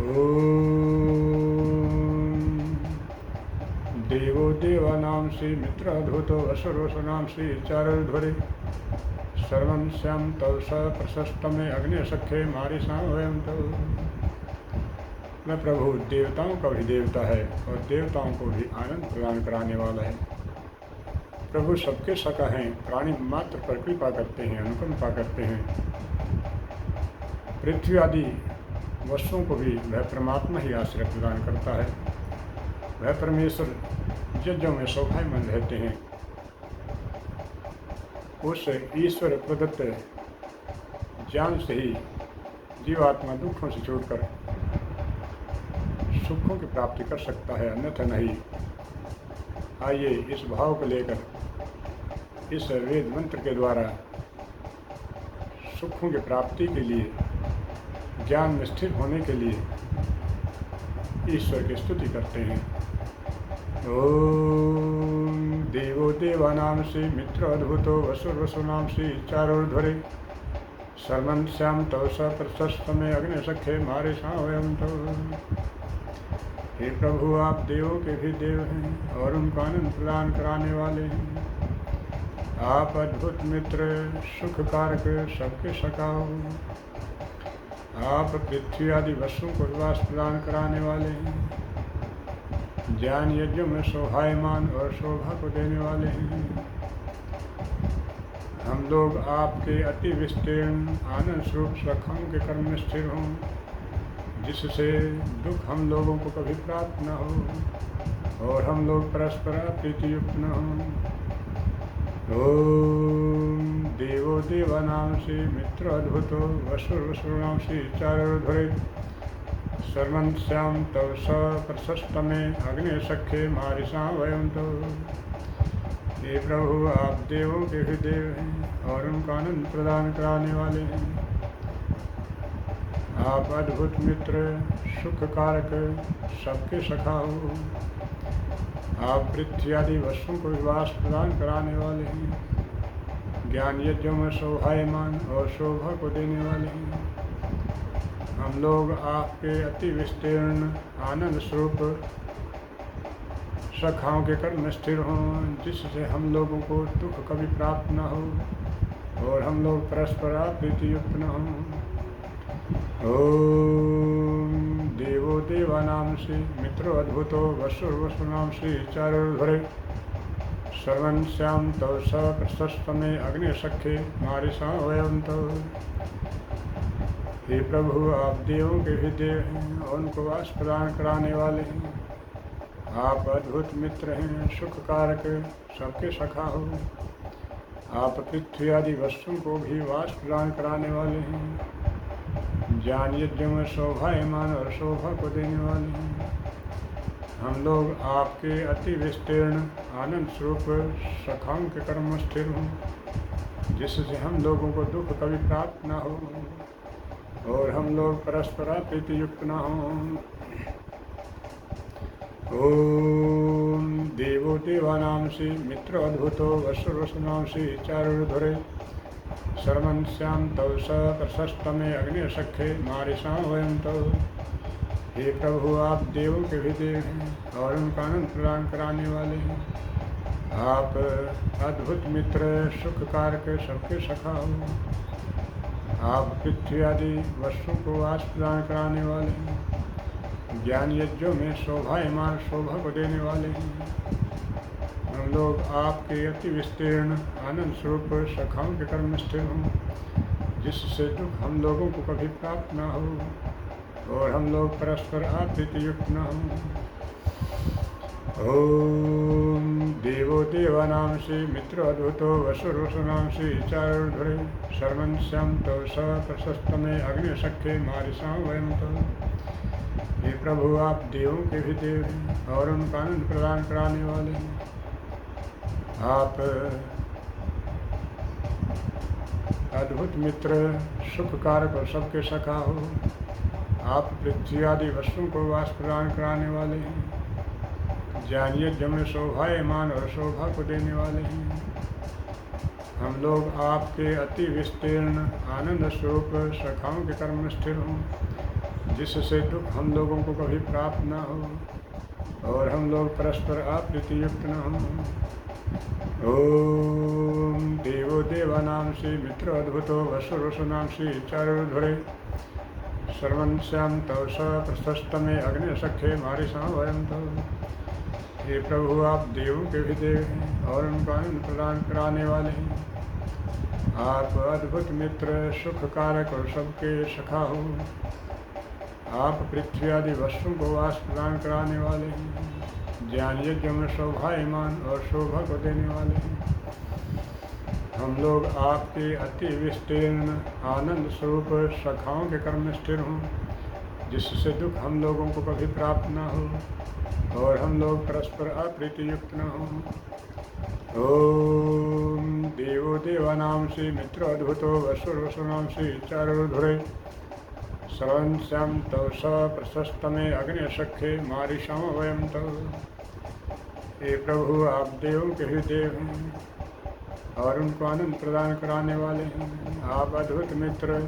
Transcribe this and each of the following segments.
ओम देवो देवानांसि मित्राधूतो असुरोसुनांसि चारुर्ध्वरे सर्वं श्याम तव स प्रशस्तमे अग्नि सख्ये मारिषां वयं तव। मैं प्रभु देवताओं का भी देवता है और देवताओं को भी आनंद प्रदान कराने वाला है। प्रभु सबके सखा हैं, प्राणी मात्र पर कृपा करते हैं, अनुकंपा करते हैं। पृथ्वी आदि वस्तुओं को भी वह परमात्मा ही आश्रय प्रदान करता है। वह परमेश्वर यज्ञों में शोभायमान रहते हैं। उस ईश्वर प्रदत्त ज्ञान से ही जीवात्मा दुखों से छूटकर सुखों की प्राप्ति कर सकता है, अन्यथा नहीं। आइए इस भाव को लेकर इस वेद मंत्र के द्वारा सुखों की प्राप्ति के लिए, ज्ञान में स्थिर होने के लिए ईश्वर की स्तुति करते हैं। ओम देवो देवानांसि मित्राधूतो वसुर्वसुनांसि चारुर्ध्वरे सर्वं श्याम तव स प्रशस्तमे अग्नि सख्ये मारिषां वयं तव। हे प्रभु, आप देवों के भी देव हैं और उनको आनंद प्रदान कराने वाले हैं। आप अद्भुत मित्र, सुख कारक, सबके सखा हो। आप पृथ्वी आदि वस्तुओं को विवास प्रदान कराने वाले हैं। ज्ञान यज्ञों में शोभायमान और शोभा को देने वाले हैं। हम लोग आपके अति विस्तीर्ण आनंद स्वरूप सखाओं के कर्म में स्थिर हों, जिससे दुख हम लोगों को कभी प्राप्त न हो और हम लोग परस्पर प्रीति युक्त न हों। ओम देवो देवानांसि मित्राधूतो वसुर्वसुनांसि चारुर्ध्वरे सर्वं श्याम तव स प्रशस्तमे अग्नि सख्ये मारिषां वयं तव। हे प्रभु, आप देवों के भी देव हैं और उनका आनंद प्रदान कराने वाले हैं। आप अद्भुत मित्र, सुख कारक, सबके सखा हो। आप पृथ्वी आदि वस्तुओं को विवास प्रदान कराने वाले हैं। ज्ञान यज्ञों में शोभायमान और शोभा को देने वाले हैं। हम लोग आपके अति विस्तीर्ण आनंद स्वरूप सखाओं के कर्म में स्थिर हों, जिससे हम लोगों को दुख कभी प्राप्त न हो और हम लोग परस्पर प्रीति युक्त न हों। ओम देवो देवानांसि मित्रो अद्भुतो वसुर्वसुनांसि चारुर्ध्वरे सर्वं श्याम तव स प्रशस्तमे अग्नि सख्ये मारिषां वयं तव। हे प्रभु, आप देवों के भी देव हैं और उनको वास प्रदान कराने वाले हैं। आप अद्भुत मित्र हैं, सुख कारक, सबके सखा हो। आप पृथ्वी आदि वस्तुओं को भी वास प्रदान कराने वाले हैं। ज्ञान यज्ञों में शोभायमान और शोभा को देने वाले हैं। हम लोग आपके अति विस्तीर्ण आनंद स्वरूप सखाओं के कर्म में स्थिर हों, जिससे हम लोगों को दुख कभी प्राप्त न हो और हम लोग परस्पर प्रीति युक्त न हों। ओम देवो देवानांसि मित्राधूतो वसुर्वसुनांसि चारुर्ध्वरे सर्वं श्याम तव स प्रशस्तमे अग्नि सख्ये मारिषां वयं तव। हे प्रभु, आप देवों के भी देव हैं और उनका आनंद प्रदान कराने वाले हैं। आप अद्भुत मित्र, सुख कारक, सबके सखा हो। आप पृथ्वी आदि वस्तुओं को वास प्रदान कराने वाले हैं। ज्ञान यज्ञों में शोभायमान शोभा को देने वाले हैं। हम लोग आपके अति विस्तीर्ण आनंद स्वरूप सखाओं के कर्म में स्थिर हों, जिससे दुख हम लोगों को कभी प्राप्त न हो और हम लोग परस्पर प्रीति युक्त न हों। ओम देवो देवानांसि मित्राधूतो वसुर्वसुनांसि चारुर्ध्वरे सर्वं श्याम तव स प्रशस्तमे अग्नि सख्ये मारिषां वयं तव। हे प्रभु, आप देवों के भी देव हैं और उनका आनंद प्रदान कराने वाले हैं। आप अद्भुत मित्र, सुख कारक और सबके सखा हो। आप पृथ्वी आदि वस्तुओं को वास प्रदान कराने वाले हैं। ज्ञान यज्ञ में शोभायमान और शोभा को देने वाले हैं। हम लोग आपके अति विस्तीर्ण आनंद स्वरूप सखाओं के कर्म में स्थिर हों, जिससे दुख हम लोगों को कभी प्राप्त न हो और हम लोग परस्पर अप्रीति युक्त न हो। ओम देवो देवानांसि मित्रो अद्भुतो वसुरसुनांसि चारुर्धुरे सर्वस्याम तव स प्रशस्तमे अग्नि सख्ये मारिषा वयम तो। हे प्रभु, आप देवों के भी देव हैं और उनका आनंद प्रदान कराने वाले हैं। आप अद्भुत मित्र, सुख कारक और सबके सखा हो। आप पृथ्वी आदि वस्तुओं को वास प्रदान कराने वाले हैं। ज्ञान यज्ञ में शोभायमान और शोभा को देने वाले हैं। हम लोग आपके अति विस्तीर्ण आनंद स्वरूप सखाओं के कर्म में स्थिर हों, जिससे दुख हम लोगों को कभी प्राप्त न हो और हम लोग परस्पर अप्रीति युक्त न हो। ओम देवो देवानांसि मित्रो अद्भुतो वसुरवसुनांसि चारुर्धुरे सर्वस्याम तव स प्रशस्तमे अग्नि सख्ये मारिषाम वयम तव। हे प्रभु, आप देवों के ही देव हैं और उनको आनंद प्रदान कराने वाले हैं। आप अद्भुत मित्र,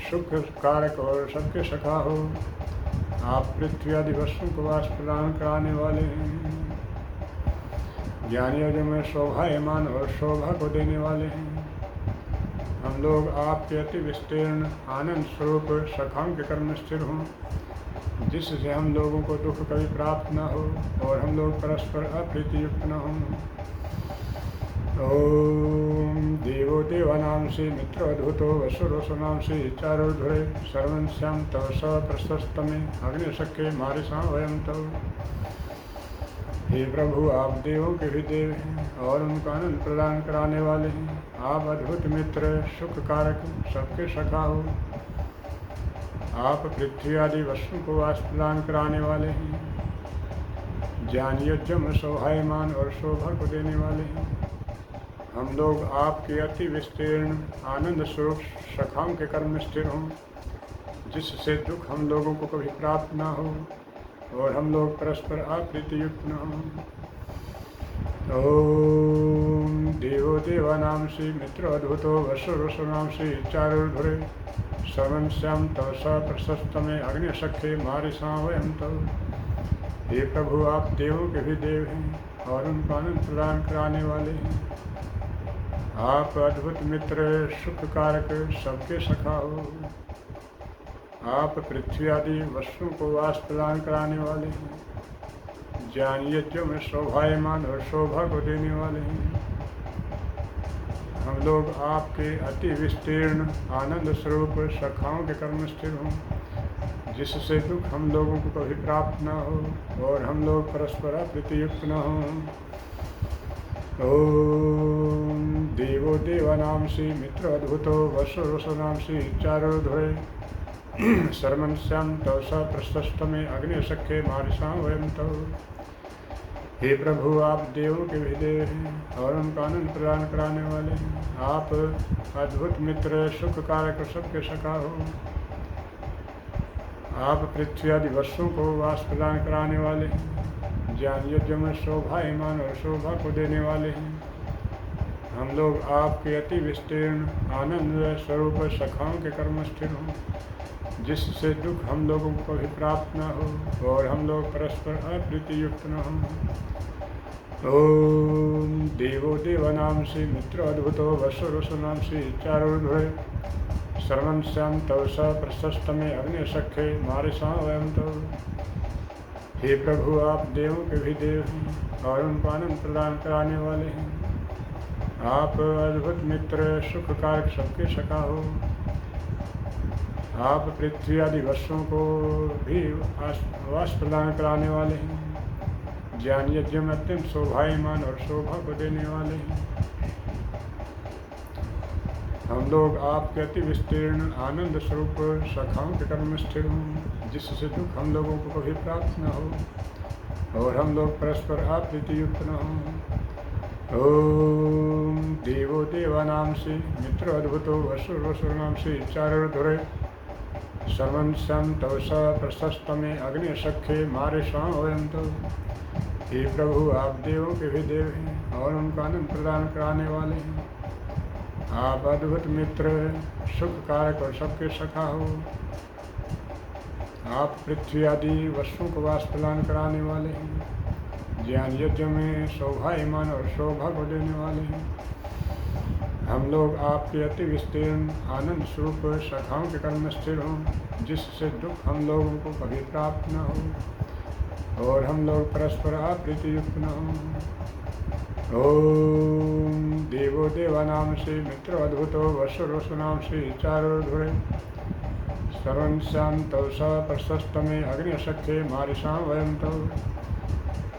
सुख कारक और सबके सखा हो। आप पृथ्वी आदि वस्तुओं को वास प्रदान कराने वाले हैं। ज्ञानियों जो में शोभायमान और शोभा को देने वाले हैं। हम लोग आपके अति विस्तीर्ण आनंद स्वरूप सखाओं के कर्म में स्थिर हों, जिससे हम लोगों को दुख कभी प्राप्त न हो और हम लोग परस्पर अप्रीति युक्त न हों। ओम देवो देवानांसि मित्रो अद्भुतो वसुरवसुनांसि चारुर्धुरे सर्वस्याम तव स प्रशस्तमे अग्नि सख्ये मारिषा वयम तव। हे प्रभु, आप देवों के भी देव हैं और उनका आनंद प्रदान कराने वाले हैं। आप अद्भुत मित्र, सुख कारक, सबके सखा हो। आप पृथ्वी आदि वस्तुओं को वास प्रदान कराने वाले हैं। ज्ञान यज्ञ में शोभायमान और शोभा को देने वाले हैं। हम लोग आपके अति विस्तीर्ण आनंद स्वरूप सखाओं के कर्म में स्थिर हों, जिससे दुख हम लोगों को कभी प्राप्त न हो और हम लोग परस्पर अप्रीति युक्त न हो। ओम देवो देवानांसि मित्रो अद्भुतो वसुरवसुनांसि चारुर्धुरे सर्वस्याम तव स प्रशस्तमे अग्नि सख्ये मारिषा वयम तव। हे प्रभु, आप देवों के भी देव हैं और उनको आनंद प्रदान कराने वाले हैं। आप अद्भुत मित्र, सुख कारक, सबके सखा हो। आप पृथ्वी आदि वस्तुओं को वास प्रदान कराने वाले हैं। ज्ञान यज्ञों में शोभायमान और शोभा को देने वाले हैं। हम लोग आपके अति विस्तीर्ण आनंद स्वरूप सखाओं के कर्म में स्थिर हों, जिससे दुख हम लोगों को कभी प्राप्त न हो और हम लोग परस्पर अप्रीति युक्त न हों। ओम देवो देवानांसि मित्रो अद्भुतो वसुरवसुनांसि चारुर्धुरे सर्वस्याम तव स प्रशस्तमे अग्नि सख्ये मारिषा वयम तव। हे प्रभु, आप देवों के भी देव हैं और उनका आनंद प्रदान कराने वाले हैं। आप अद्भुत मित्र, सुख कारक, सबके सखा हो। आप पृथ्वी आदि वस्तुओं को वास प्रदान कराने वाले हैं। ज्ञान यज्ञ में शोभायमान और शोभा को देने वाले हैं। हम लोग आपके अति विस्तीर्ण आनंद स्वरूप सखाओं के कर्म में स्थिर हों, जिससे दुख हम लोगों को कभी प्राप्त न हो और हम लोग परस्पर अप्रीति युक्त न हों। ओम देवो देवानांसि मित्रो अद्भुतो वसुरवसुनांसि चारुर्धुरे सर्वस्याम तव स प्रशस्तमे अग्नि सख्ये मारिषा वयम तव। हे प्रभु, आप देवों के भी देव हैं और उनको आनंद प्रदान कराने वाले हैं। आप अद्भुत मित्र, सुख कारक, सबके सखा हो। आप पृथ्वी आदि वस्तुओं को भी वास प्रदान कराने वाले हैं। ज्ञान यज्ञ में अत्यंत शोभायमान और शोभा को देने वाले हैं। हम लोग आपके अति विस्तीर्ण आनंद स्वरूप सखाओं के कर्म में स्थिर हों, जिससे दुख हम लोगों को कभी प्राप्त न हो और हम लोग परस्पर अप्रीति युक्त न हों। ओम देवो देवानांसि मित्रो अद्भुतो वसुरवसुनांसि चारुर्धुरे सर्वस्याम तव स प्रशस्तमे अग्नि सख्ये मारिषा वयम तव। हे प्रभु, आप देवों के भी देव हैं और उनका आनंद प्रदान कराने वाले हैं। आप अद्भुत मित्र, सुख कारक और सबके सखा हो। आप पृथ्वी आदि वस्तुओं को वास प्रदान कराने वाले हैं। ज्ञान यज्ञ में शोभायमान और शोभा को देने वाले हैं। हम लोग आपके अति विस्तीर्ण आनंद स्वरूप शाखाओं के कर्म स्थिर हों, जिससे दुख हम लोगों को कभी प्राप्त न हो और हम लोग परस्पर अप्रीति युक्त न हों। ओम देवो देवानाम से मित्र अद्भुतो वसुरसुनाम से चारुर्धुरे सर्वं शांतौ स प्रशस्तमे अग्निशक्खे मारिषां वयं तौ।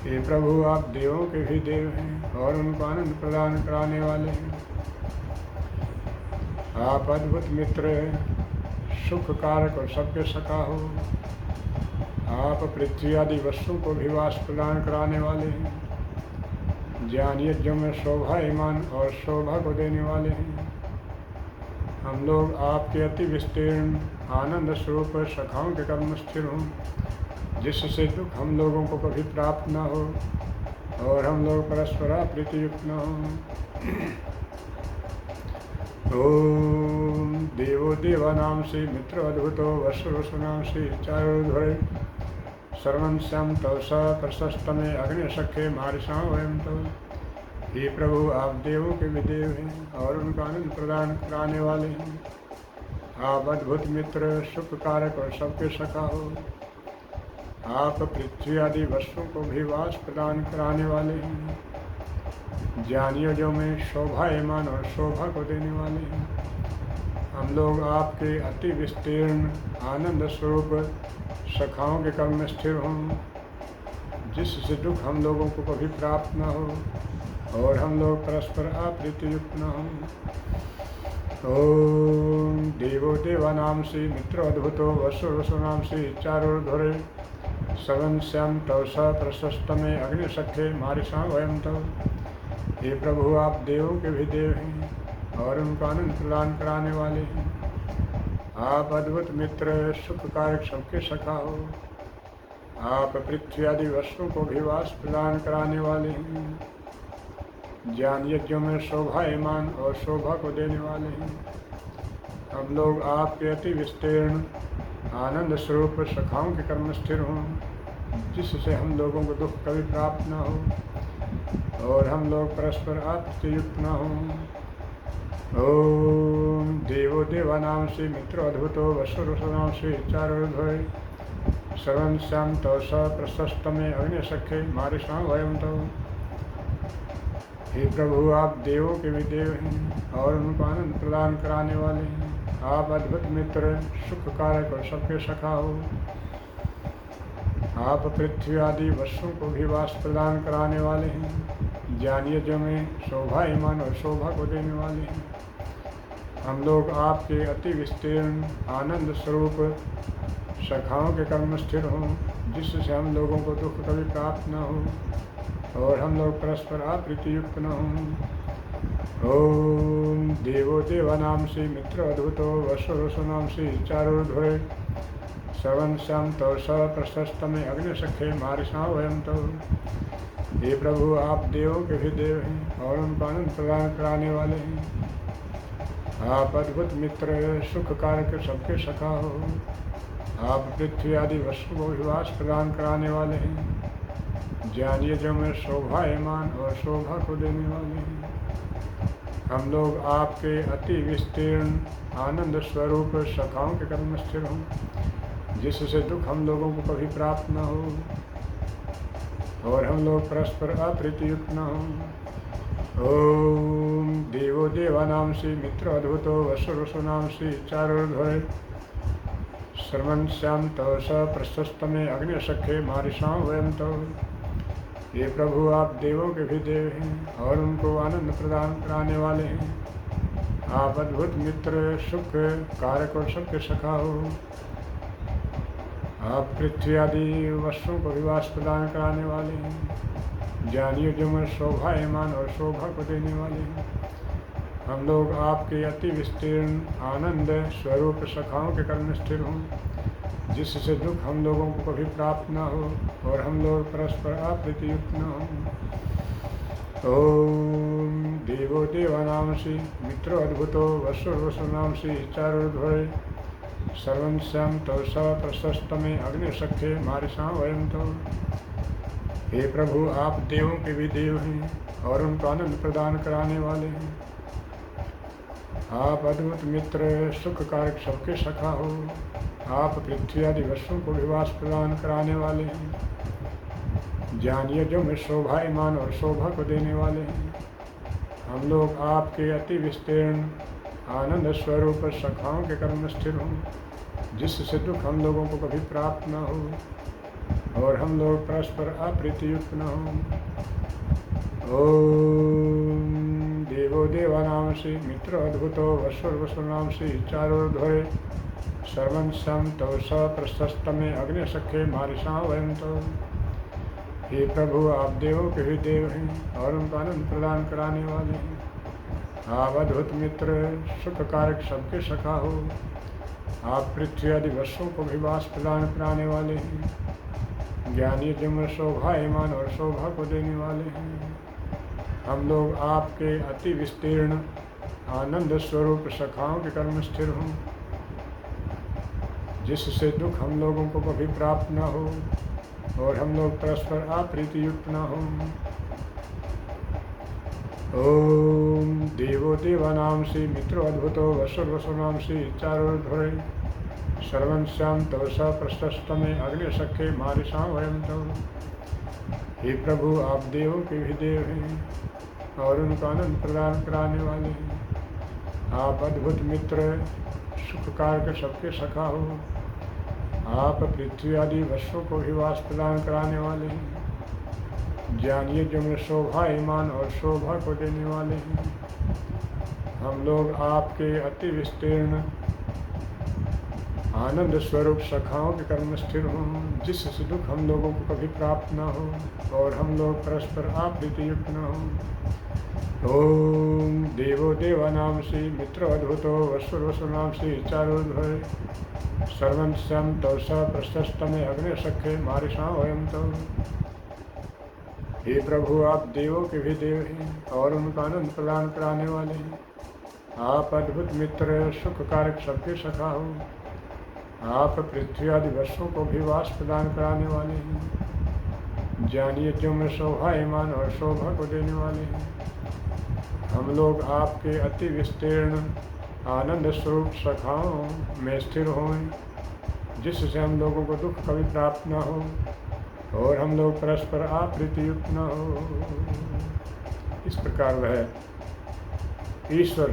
हे प्रभु, आप देवों के भी देव हैं और उनको आनंद प्रदान कराने वाले हैं। आप अद्भुत मित्र, सुख कारक और सबके सखा हो। आप पृथ्वी आदि वस्तुओं को भी वास प्रदान कराने वाले हैं। ज्ञान यज्ञों में शोभायमान और शोभा को देने वाले हैं। हम लोग आपके अति विस्तीर्ण आनंद स्वरूप सखाओं के कर्म स्थिर हों, जिससे दुख हम लोगों को कभी प्राप्त न हो और हम लोग परस्पर प्रीति युक्त न हों। ओम देवो देवानाम से मित्र अद्भुतो वसुरसुनाम से चारुर्धुरे सर्वं श्याम तव स प्रशस्तमे अग्निशक्खे मारिषां वयं तव। हे प्रभु, आप देवों के भी देव हैं और उनका आनंद प्रदान कराने वाले हैं। आप अद्भुत मित्र, सुख कारक और सबके सखा हो। आप पृथ्वी आदि वस्तुओं को भी वास प्रदान कराने वाले हैं। ज्ञान यज्ञों में शोभायमान और शोभा को देने वाले हैं। हम लोग आपके अति विस्तीर्ण आनंद स्वरूप सखाओं के कर्म में स्थिर हों, जिससे दुख हम लोगों को कभी प्राप्त न हो और हम लोग परस्पर अप्रीति युक्त न हों। ओम देवो देवानाम से मित्र अद्भुतो वसुरसुनाम से चारुर्धुरे सर्वं श्याम तव स प्रशस्तमे अग्निशक्खे मारिषां वयं तव। हे प्रभु, आप देवों के भी देव हैं और उनको आनंद प्रदान कराने वाले हैं। आप अद्भुत मित्र, सुख कारक सबके सखा हो। आप पृथ्वी आदि वस्तुओं को भी वास प्रदान कराने वाले हैं। ज्ञान यज्ञों में शोभायमान और शोभा को देने वाले हैं। हम लोग आपके अति विस्तीर्ण आनंद स्वरूप सखाओं के कर्म स्थिर हों, जिससे हम लोगों को दुख कभी प्राप्त न हो और हम लोग परस्पर आपसे युक्त न हों। ओम देवो देवानाम से मित्र अद्भुतो वसुरसुनाम से चारुर्धुरे सर्वं श्याम तव स प्रशस्तमे अग्निशक्खे मारिषां वयं तव। हे प्रभु, आप देवों के भी देव हैं और उनको आनंद प्रदान कराने वाले हैं। आप अद्भुत मित्र, सुख कारक और सबके सखा हो। आप पृथ्वी आदि वस्तुओं को भी वास प्रदान कराने वाले हैं। ज्ञान यज्ञ में शोभायमान और शोभा को देने वाले हैं। हम लोग आपके अति विस्तीर्ण आनंद स्वरूप सखाओं के कर्म स्थिर हों, जिससे हम लोगों को दुख कभी प्राप्त न हो और हम लोग परस्पर अप्रीति युक्त न हों। ओम देवो देवानाम से मित्र अद्भुतो वसुरसुनाम से चारुर्धुरे सर्वं श्याम तव स प्रशस्तमे अग्निशक्खे मारिषां वयं तव। हे प्रभु, आप देवों के भी देव हैं और उनको आनंद प्रदान कराने वाले हैं। आप अद्भुत मित्र, सुख कारक सबके सखा हो। आप पृथ्वी आदि वस्तु को विवास प्रदान कराने वाले हैं। ज्ञान यज्ञ में शोभायमान और शोभा को देने वाले हैं। हम लोग आपके अति विस्तीर्ण आनंद स्वरूप सखाओं के कर्म स्थिर हों, जिससे दुख हम लोगों को कभी प्राप्त न हो और हम लोग परस्पर अप्रीति युक्त न हों। ओम देवो देवानाम से मित्र अद्भुतो वसुरसुनाम से चारुर्धुरे सर्वं श्याम तव स प्रशस्तमे अग्निशक्खे मारिषां वयं तव। हे प्रभु, आप देवों के भी देव हैं और उनको आनंद प्रदान कराने वाले हैं। आप अद्भुत मित्र, सुख कारक और सबके सखा हो। आप पृथ्वी आदि वस्तुओं को विवास प्रदान कराने वाले हैं। ज्ञान यज्ञ में शोभायमान और शोभा को देने वाले हैं। हम लोग आपके अति विस्तीर्ण आनंद स्वरूप सखाओं के कर्म स्थिर हों, जिससे दुख हम लोगों को कभी प्राप्त न हो और हम लोग परस्पर अप्रीति युक्त न हों। ओम देवो देवानाम से मित्र अद्भुतो वसुरसुनाम से चारुर्धुरे सर्वस्यां तव स प्रशस्तमे अग्निसख्ये मारिषां वयं तव। हे प्रभु, आप देवों के भी देव हैं और उनको आनंद प्रदान कराने वाले हैं। आप अद्भुत मित्र, सुख कारक सबके सखा हो। आप पृथ्वी आदि वस्तुओं को विवास प्रदान कराने वाले हैं। ज्ञान यज्ञों में शोभायमान और शोभा को देने वाले हैं। हम लोग आपके अति विस्तीर्ण आनंद स्वरूप सखाओं के कर्म स्थिर हों, जिससे दुख हम लोगों को कभी प्राप्त न हो और हम लोग परस्पर अप्रीतियुक्त न हो। ओम देवो देवानांसि मित्र अद्भुतो वसुर वसुनांसि चारुर्ध्वरे सर्वंस्यं तव स प्रशस्तमे अग्निसख्ये मारिषां वयं तव। हे प्रभु, आप देवों के भी देव हैं और उनको आनंद प्रदान कराने वाले हैं। आप अद्भुत मित्र, सुख कारक सबके सखा हो। आप पृथ्वी आदि वस्तुओं को भी वास प्रदान कराने वाले हैं। ज्ञान यज्ञ में शोभायमान और शोभा को देने वाले हैं। हम लोग आपके अति विस्तीर्ण आनंद स्वरूप सखाओं के कर्म स्थिर हों, जिससे दुख हम लोगों को कभी प्राप्त न हो और हम लोग परस्पर अप्रीतियुक्त न हों। ओम देवो देवानांसि मित्रो अद्भुतो वसुर वसुनांसि चारुर्ध्वरे सर्वंस्यां तव स प्रशस्तमे अग्निसख्ये मारिषां वयं तव। हे प्रभु, आप देवों के भी देव हैं और उनको आनंद प्रदान कराने वाले हैं। आप अद्भुत मित्र, सुख कारक सबके सखा हो। आप पृथ्वी आदि वस्तुओं को भी वास प्रदान कराने वाले हैं। ज्ञान यज्ञ में शोभायमान और शोभा को देने वाले हैं। हम लोग आपके अति विस्तीर्ण आनंद स्वरूप सखाओं के कर्म स्थिर हों, जिससे दुख हम लोगों को कभी प्राप्त न हो और हम लोग परस्पर अप्रीतियुक्त न हों। ओम देवो देवानांसि मित्र अद्भुतो वसुर वसुनांसि चारुर्ध्वरे सर्वंस्यं तव स प्रशस्तमे अग्निसख्ये मारिषां वयं तव। हे प्रभु, आप देवों के भी देव हैं और उनको आनंद प्रदान कराने वाले हैं। आप अद्भुत मित्र, सुख कारक सबके सखा हो। आप पृथ्वी आदि वस्तुओं को भी वास प्रदान कराने वाले हैं। ज्ञान यज्ञों में शोभायमान और शोभा को देने वाले हैं। हम लोग आपके अति विस्तीर्ण आनंद स्वरूप सखाओं में स्थिर हों, जिससे हम लोगों को दुख कभी प्राप्त न हो और हम लोग परस्पर अप्रीतियुक्त न हो। इस प्रकार वह ईश्वर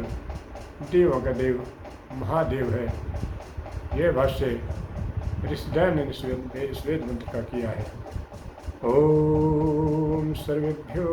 देवों का देव महादेव है। यह भाष्य ऋषिदयानंद ने इस वेद मंत्र का किया है। ओम सर्वेभ्यो